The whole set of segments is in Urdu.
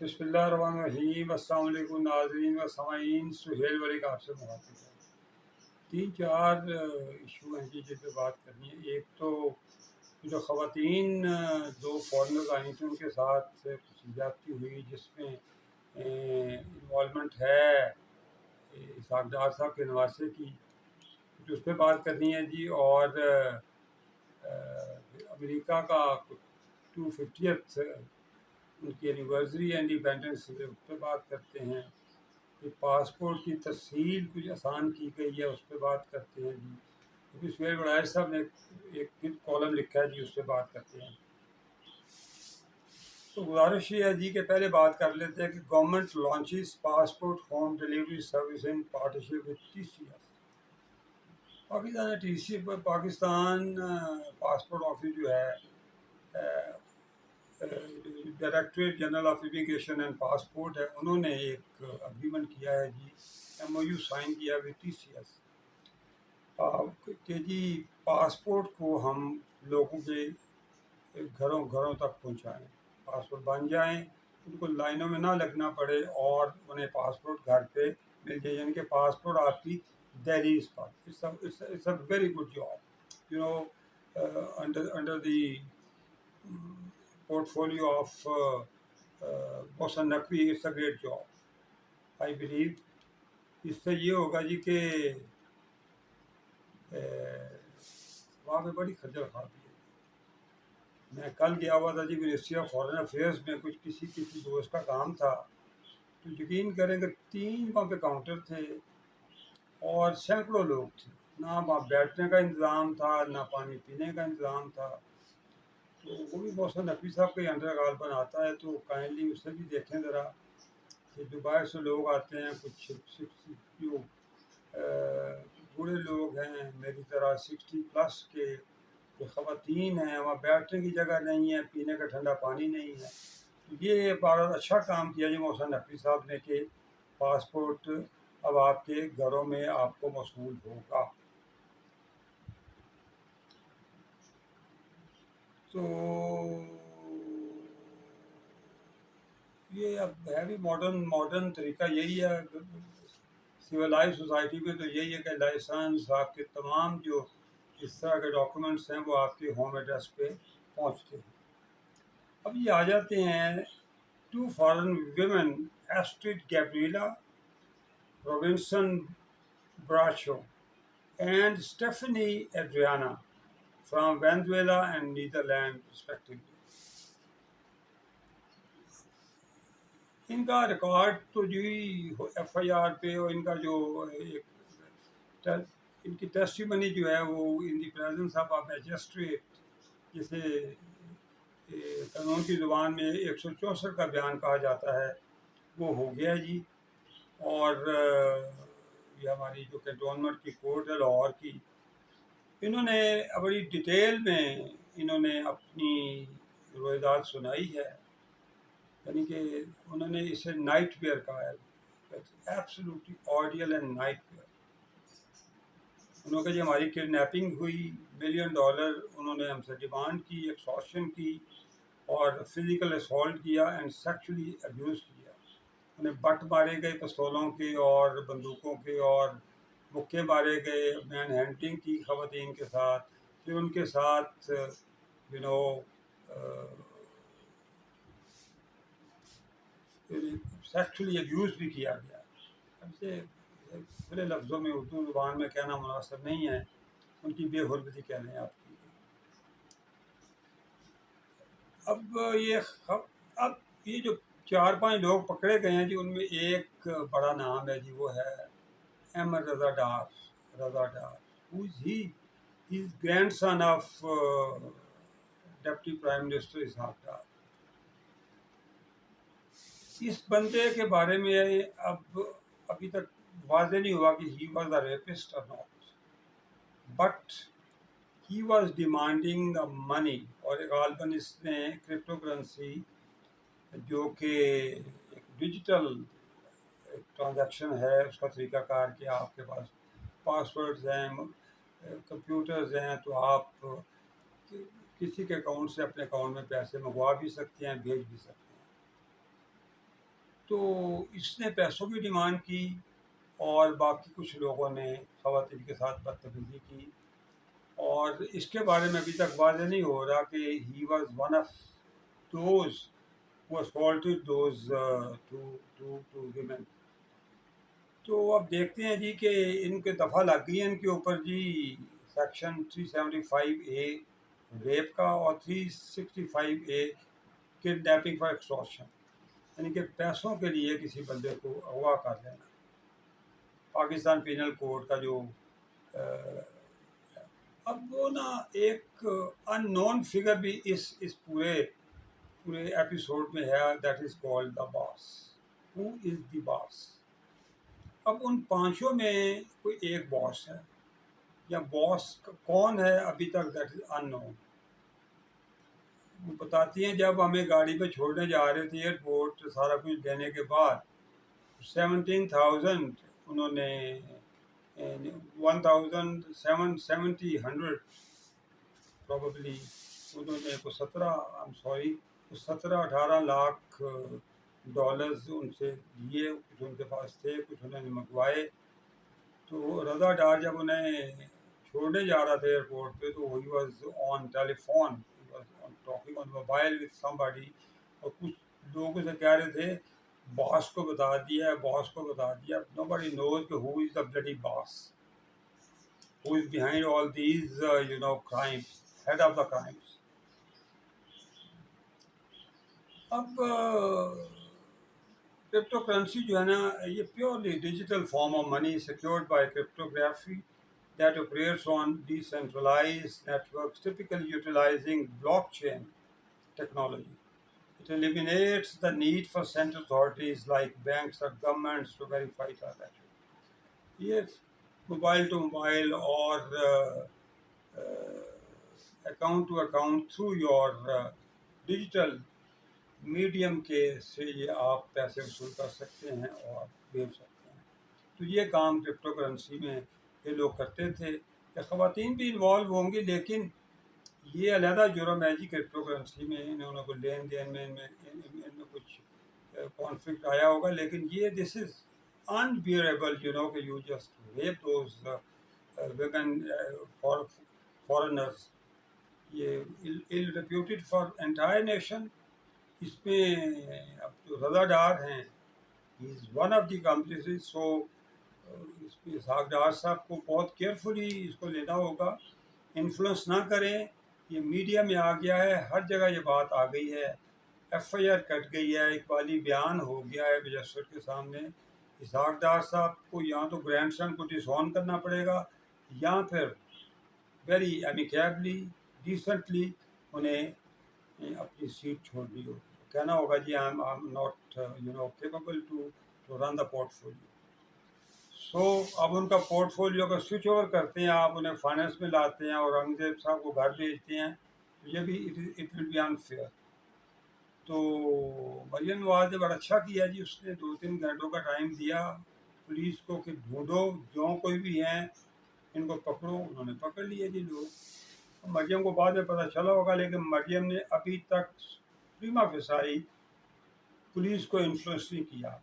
بسم اللہ الرحمن الرحیم۔ السلام علیکم ناظرین و سامعین، سہیل ولی کا آپ سے مخاطب ہے۔ تین چار ایشو ہیں جن پہ بات کرنی ہے۔ ایک تو جو خواتین دو فارنرز آئی تھیں ان کے ساتھ کچھ زیادتی ہوئی جس میں انوالومنٹ ہے اسحاق ڈار صاحب کے نواسے کی، جو اس پہ بات کرنی ہے جی۔ اور امریکہ کا 250th ان کی اینیورسری انڈیپینڈنس ڈے اس پہ بات کرتے ہیں۔ کہ پاسپورٹ کی تسہیل کچھ آسان کی گئی ہے اس پہ بات کرتے ہیں جی۔ کیونکہ سہیل وڑائر صاحب نے ایک کالم لکھا ہے جی، اس پہ بات کرتے ہیں۔ تو گزارش یہ ہے جی کہ پہلے بات کر لیتے ہیں کہ government launches passport home delivery service in partnership with TCS۔ Pakistan passport office جو ہے، directorate general of immigration and passport ہے، انہوں نے ایک اگریمنٹ کیا ہے جی، MOU سائن کیا وتھ TCS کہ جی پاسپورٹ کو ہم لوگوں کے گھروں تک پہنچائیں، پاسپورٹ بن جائیں، ان کو لائنوں میں نہ لگنا پڑے اور انہیں پاسپورٹ گھر پہ مل جائے، یعنی کہ پاسپورٹ آپ کی دہلیز پر۔ It's a very good job, under the portfolio of Mohsin Naqvi. It's a great job I believe. اس سے یہ ہوگا جی کہ وہاں پہ بڑی خجل خرابی ہے۔ میں کل گیا ہوا تھا جی منسٹری آف فارن افیئرس میں، کچھ کسی دوست کا کام تھا، تو یقین کریں کہ 3 وہاں پہ کاؤنٹر تھے اور سینکڑوں لوگ تھے، نہ وہاں بیٹھنے کا انتظام تھا نہ پانی پینے کا انتظام تھا۔ تو وہ بھی محسن نقوی صاحب کے انڈر غالباً آتا ہے، تو کائنڈلی اسے بھی دیکھیں ذرا کہ جو باہر سے لوگ آتے ہیں، کچھ جو بوڑھے لوگ ہیں میری طرح 60+ کے، جو خواتین ہیں، وہاں بیٹھنے کی جگہ نہیں ہے، پینے کا ٹھنڈا پانی نہیں ہے۔ تو یہ بہت اچھا کام کیا جی محسن نقوی صاحب نے کہ پاسپورٹ اب آپ کے گھروں میں آپ کو موصول ہوگا۔ تو یہ اب ہے بھی ماڈرن طریقہ یہی ہے سویلائز سوسائٹی میں، تو یہی ہے کہ لائسنس آپ کے تمام جو اس طرح کے ڈاکومنٹس ہیں وہ آپ کے ہوم ایڈریس پہ پہنچتے ہیں۔ اب یہ آ جاتے ہیں 2 foreign women, Astrid Gabriela Robinson Bracho and Stephanie Adriana from Venezuela and Netherland respectively. ان کا ریکارڈ تو جو FIR پہ، اور ان کا جو ان کی ٹیسٹیمنی جو ہے وہ ان دی پریزنس آف میجسٹریٹ، جسے قانون کی زبان میں 164 کا بیان کہا جاتا ہے، وہ ہو گیا جی۔ اور یہ ہماری جو کنٹونمنٹ کی کورٹ ہے لاہور کی، انہوں نے بڑی ڈیٹیل میں انہوں نے اپنی روایات سنائی ہے، یعنی کہ انہوں نے اسے نائٹ ویئر کہا ہے، ایبسلیوٹلی آڈیل اینڈ نائٹ ویئر۔ انہوں نے کہا جی ہماری کڈنیپنگ ہوئی، $1 ملین انہوں نے ہم سے ڈیمانڈ کی، ایکسٹارشن کی اور فزیکل اسالٹ کیا اینڈ سیکچولی ابیوز کیا۔ انہیں بٹ مارے گئے پستولوں کے اور بندوقوں کے، اور مکے مارے گئے، مین ہینڈلنگ کی خواتین کے ساتھ، پھر ان کے ساتھ سیکچولی ابیوز بھی کیا گیا۔ اب سے بڑے لفظوں میں اردو زبان میں کہنا مناسب نہیں ہے، ان کی بے حرمتی کہہ لیں آپ کی۔ اب یہ جو 4-5 لوگ پکڑے گئے ہیں جی، ان میں ایک بڑا نام ہے جی، وہ ہے Ahmad Raza Dar who is he is grandson of deputy prime minister Ishaq Dar. اس بندے کے بارے میں ابھی تک واضح نہیں ہوا کہ he was a rapist or not, but he was demanding the money، اور غالباً اس نے کرپٹو کرنسی جو کہ ایک ڈیجیٹل ٹرانزیکشن ہے، اس کا طریقہ کار کہ آپ کے پاس پاسورڈز ہیں، کمپیوٹرز ہیں، تو آپ کسی کے اکاؤنٹ سے اپنے اکاؤنٹ میں پیسے منگوا بھی سکتے ہیں، بھیج بھی سکتے ہیں۔ تو اس نے پیسوں کی ڈیمانڈ کی اور باقی کچھ لوگوں نے خواتین کے ساتھ بدتمیزی کی، اور اس کے بارے میں ابھی تک واضح نہیں ہو رہا کہ he was one of those who assaulted those two women. تو اب دیکھتے ہیں جی کہ ان کے دفعہ لگ گئی ہیں ان کے اوپر جی سیکشن 375A ریپ کا اور 365A کڈنیپنگ فار ایکسٹورشن، یعنی کہ پیسوں کے لیے کسی بندے کو اغوا کر لینا۔ پاکستان پینل کوڈ کا جو اب وہ نا ایک ان نون فگر بھی اس پورے ایپیسوڈ میں ہے، that is called the boss. Who از دی باس؟ اب ان پانچوں میں کوئی ایک باس ہے، یا باس کون ہے ابھی تک دیٹ از ان نون۔ وہ بتاتی ہیں جب ہمیں گاڑی پہ چھوڑنے جا رہے تھے ایئرپورٹ، سارا کچھ دینے کے بعد 17,000 انہوں نے 1,770 پروبیبلی انہوں نے کو 17-18 لاکھ ڈالرز ان سے لیے، کچھ ان کے پاس تھے، کچھ انہوں نے منگوائے۔ تو رضا ڈار جب انہیں چھوڑنے جا رہا تھا ایئرپورٹ پہ، تو he was on telephone, talking on mobile with some body, اور کچھ لوگوں سے کہہ رہے تھے باس کو بتا دیا ہے، باس کو بتا دیا۔ نو باڈی نوز کہ who is the bloody boss, who is behind all these crimes, head of the crimes. اب کرپٹو کرنسی جو ہے نا، یہ purely digital form of money secured by cryptography that operates on decentralized networks, typically utilizing blockchain technology. It eliminates the need for central authorities like banks or governments to verify transactions. یہ موبائل ٹو موبائل اور account to account through your digital medium کے سے یہ آپ پیسے وصول کر سکتے ہیں اور بھیج سکتے ہیں۔ تو یہ کام کرپٹو کرنسی میں یہ لوگ کرتے تھے، کہ خواتین بھی انوالو ہوں گی، لیکن یہ علیحدہ جرم ہے جی کرپٹو کرنسی میں انہوں کو لین دین میں ان میں کچھ کانفلکٹ آیا ہوگا، لیکن یہ دس از unbearable, کہ you just rape those women foreigners. یہ ill reputed for entire nation. اس میں اب جو رضا ڈار ہیں he is one of the accomplices. so اس میں اسحاق ڈار صاحب کو بہت کیئرفلی اس کو لینا ہوگا، انفلوئنس نہ کریں۔ یہ میڈیا میں آ گیا ہے، ہر جگہ یہ بات آ گئی ہے، ایف آئی آر کٹ گئی ہے، اقبالی بیان ہو گیا ہے مجسٹریٹ کے سامنے۔ اسحاق ڈار صاحب کو یا تو گرینڈ سن کو ڈس آن کرنا پڑے گا، یا پھر ویری امیکیبلی ڈیسنٹلی انہیں اپنی سیٹ چھوڑنی ہوگی، کہنا ہوگا جی I am not capable to run the portfolio. So اب ان کا پورٹ فولیو کا سوئچ اوور کرتے ہیں، آپ انہیں فائنینس میں لاتے ہیں اور اورنگزیب صاحب کو گھر بھیجتے ہیں، یہ بھی اٹ ول بی انفیئر۔ تو مریم نواز نے بڑا اچھا کیا جی، اس نے 2-3 گھنٹوں کا ٹائم دیا پولیس کو کہ ڈھونڈو جو کوئی بھی ہیں ان کو پکڑو، انہوں نے پکڑ لیے جی لوگ۔ مریم کو بعد میں پتہ چلا ہوگا، لیکن مریم نے ابھی تک پریما فیسائی پولیس کو انفلوئنس نہیں کیا،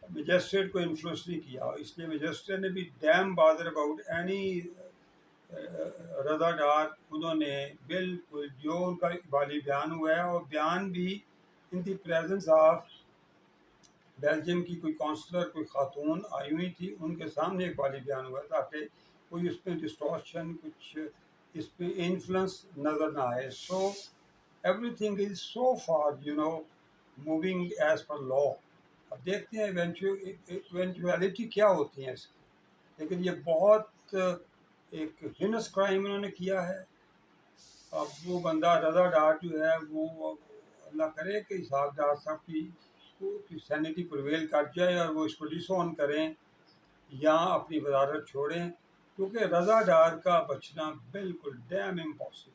مجسٹریٹ کو انفلوئنس نہیں کیا، اس لیے مجسٹریٹ نے بھی ڈیم بادر اباؤٹ اینی رضا ڈار، انہوں نے بالکل جو ان کا اقبالی بیان ہوا ہے، اور بیان بھی ان دی پریزنس آف بیلجیم کی کوئی کونسلر، کوئی خاتون آئی ہوئی تھی، ان کے سامنے اقبالی بیان ہوا ہے، تاکہ کوئی اس میں ڈسٹورشن، کچھ اس پہ انفلوئنس نظر نہ آئے۔ So everything is so far moving as per law. اب دیکھتے ہیں ایونچویلٹی کیا ہوتی ہیں اس کی، لیکن یہ بہت ایک ہینس کرائم انہوں نے کیا ہے۔ اب وہ بندہ رضا ڈار جو ہے، وہ اللہ کرے کہ اسحاق ڈار صاحب کی سینیٹی پرویل کر جائے اور وہ اس کو ڈس آن کریں یا اپنی وزارت چھوڑیں، کیونکہ رضا ڈار کا بچنا بالکل ڈیم امپاسبل۔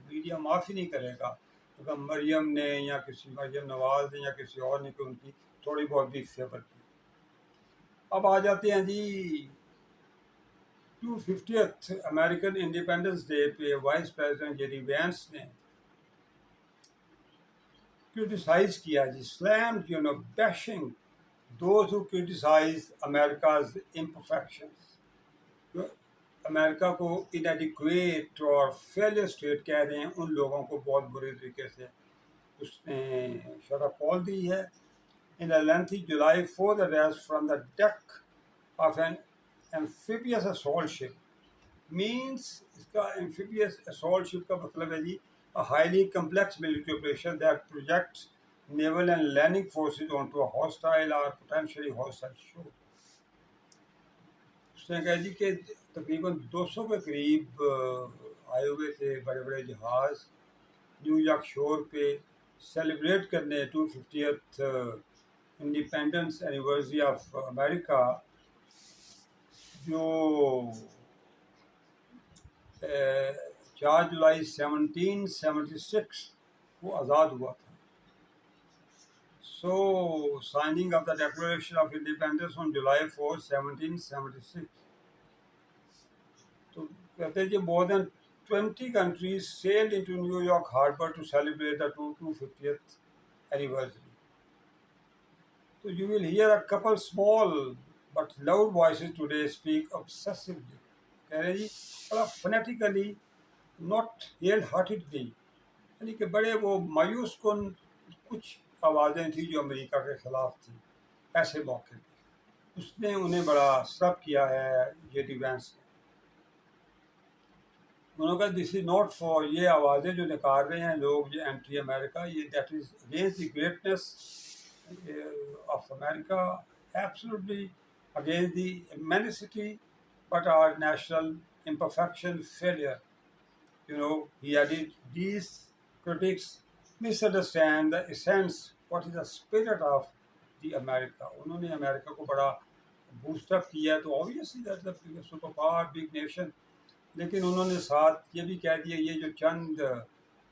میڈیا معافی نہیں کرے گا اگر مریم نے یا کسی مریم نواز نے یا کسی اور نے ان کی تھوڑی بہت بھی فیور کی۔ اب آ جاتے ہیں جی 250th امریکن انڈیپینڈنس ڈے پہ vice president J D Vance نے criticize کیا جی, slammed, bashing those who criticize America's imperfections. جو امریکہ کو inadequate اور failure state کہہ رہے ہیں, ان لوگوں کو بہت بری طریقے سے اس نے شرح کھول دی ہے. In a lengthy July 4th address from the deck of an amphibious assault ship, means اس کا amphibious assault ship کا مطلب ہے جی a highly complex military operation that projects naval and landing forces onto a hostile or potentially hostile shore. اس نے کہا جی کہ تقریباً 200 کے قریب آئے ہوئے تھے بڑے بڑے جہاز نیو یارک شور پہ سیلیبریٹ کرنے 250th independence anniversary of America, جو 4 جولائی 1776 کو آزاد ہوا تھا. So signing of the Declaration of Independence on July 4, 1776. تو کہتے ہیں کہ more than 20 countries sailed into New York Harbor to celebrate the 250th anniversary. So you will hear a couple small but loud voices today speak obsessively. کہہ رہے جی بڑا phonetically, not wholeheartedly, یعنی کہ بڑے وہ مایوس کن کچھ آوازیں تھیں جو امریکہ کے خلاف تھیں. ایسے موقع پہ اس نے انہیں بڑا سرب کیا ہے جے ڈی وینس نے. انہوں نے کہا دس از ناٹ فار, یہ آوازیں جو نکال رہے ہیں لوگ یہ اینٹی امریکہ, یہ that is against the greatness of America, absolutely against the immensity but our national imperfection, failure. He added, these critics misunderstand the essence, what is the spirit of the America. انہوں نے امریکہ کو بڑا بوسٹ اپ کیا تو obviously that's a super power, big nation. لیکن انہوں نے ساتھ یہ بھی کہہ دیا یہ جو چند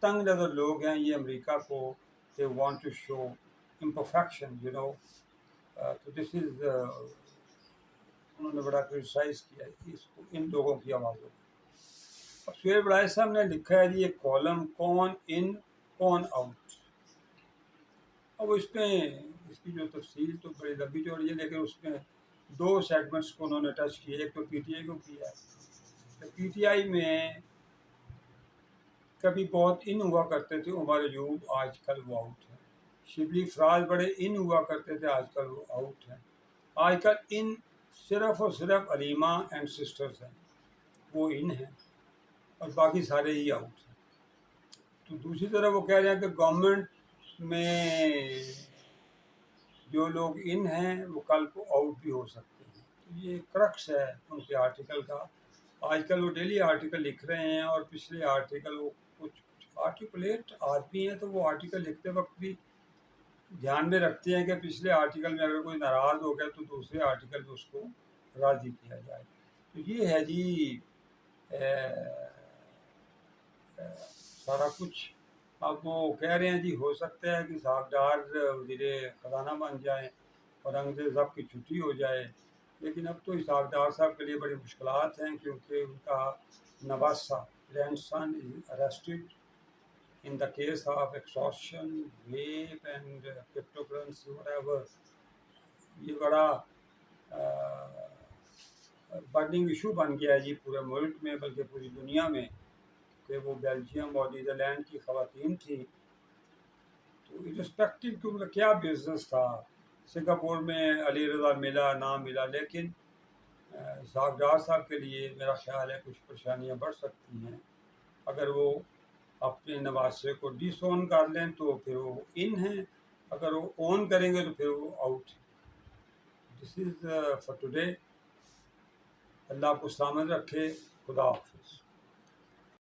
تنگ نظر لوگ ہیں یہ امریکہ کو they want to show imperfection, تو this is انہوں نے بڑا کرٹیسائز کیا اس کو, ان لوگوں کی آوازوں کو. شعیب بڑائی صاحب نے لکھا ہے جی ایک کالم کون ان کون آؤٹ. اب اس میں اس کی جو تفصیل تو بڑی لمبی چوڑی ہے, لیکن اس میں 2 سیگمنٹس کو انہوں نے ٹچ کیے. ایک تو پی ٹی آئی کو کیا ہے. پی ٹی آئی میں کبھی بہت ان ہوا کرتے تھے عمر ایوب, آج کل وہ آؤٹ ہیں. شبلی فراز بڑے ان ہوا کرتے تھے, آج کل وہ آؤٹ ہیں. آج کل ان صرف اور صرف علیمہ اینڈ سسٹرز ہیں, وہ ان ہیں, اور باقی سارے ہی آؤٹ ہیں. تو دوسری طرف وہ کہہ رہے ہیں کہ گورنمنٹ میں جو لوگ ان ہیں وہ کل کو آؤٹ بھی ہو سکتے ہیں. تو یہ کرکس ہے ان کے آرٹیکل کا. آج کل وہ ڈیلی آرٹیکل لکھ رہے ہیں, اور پچھلے آرٹیکل وہ کچھ آرٹیکولیٹ آدمی ہیں, تو وہ آرٹیکل لکھتے وقت بھی دھیان میں رکھتے ہیں کہ پچھلے آرٹیکل میں اگر کوئی ناراض ہو گیا تو دوسرے آرٹیکل میں اس کو راضی کیا جائے. تو یہ ہے جی سارا کچھ. اب وہ کہہ رہے ہیں جی ہو سکتا ہے کہ صاحبدار وزیر خزانہ بن جائیں اور انگریز ضبط کی چھٹی ہو جائے, لیکن اب تو اسحاق صاحب کے لیے بڑی مشکلات ہیں, کیونکہ ان کا نواسا grandson is arrested in the case of extortion, rape and cryptocurrency, whatever. یہ بڑا برننگ ایشو بن گیا ہے جی پورے ملک میں, بلکہ پوری دنیا میں, کہ وہ بیلجیم اور نیدرلینڈ کی خواتین تھیں. تو irrespective کہ ان کا کیا بزنس تھا, سنگاپور میں علی رضا ملا نہ ملا, لیکن اسحاق ڈار صاحب کے لیے میرا خیال ہے کچھ پریشانیاں بڑھ سکتی ہیں. اگر وہ اپنے نواسے کو ڈس اون کر لیں تو پھر وہ ان ہیں, اگر وہ اون کریں گے تو پھر وہ آؤٹ ہیں. دس از فار ٹوڈے. اللہ کو سلامت رکھے. خدا حافظ.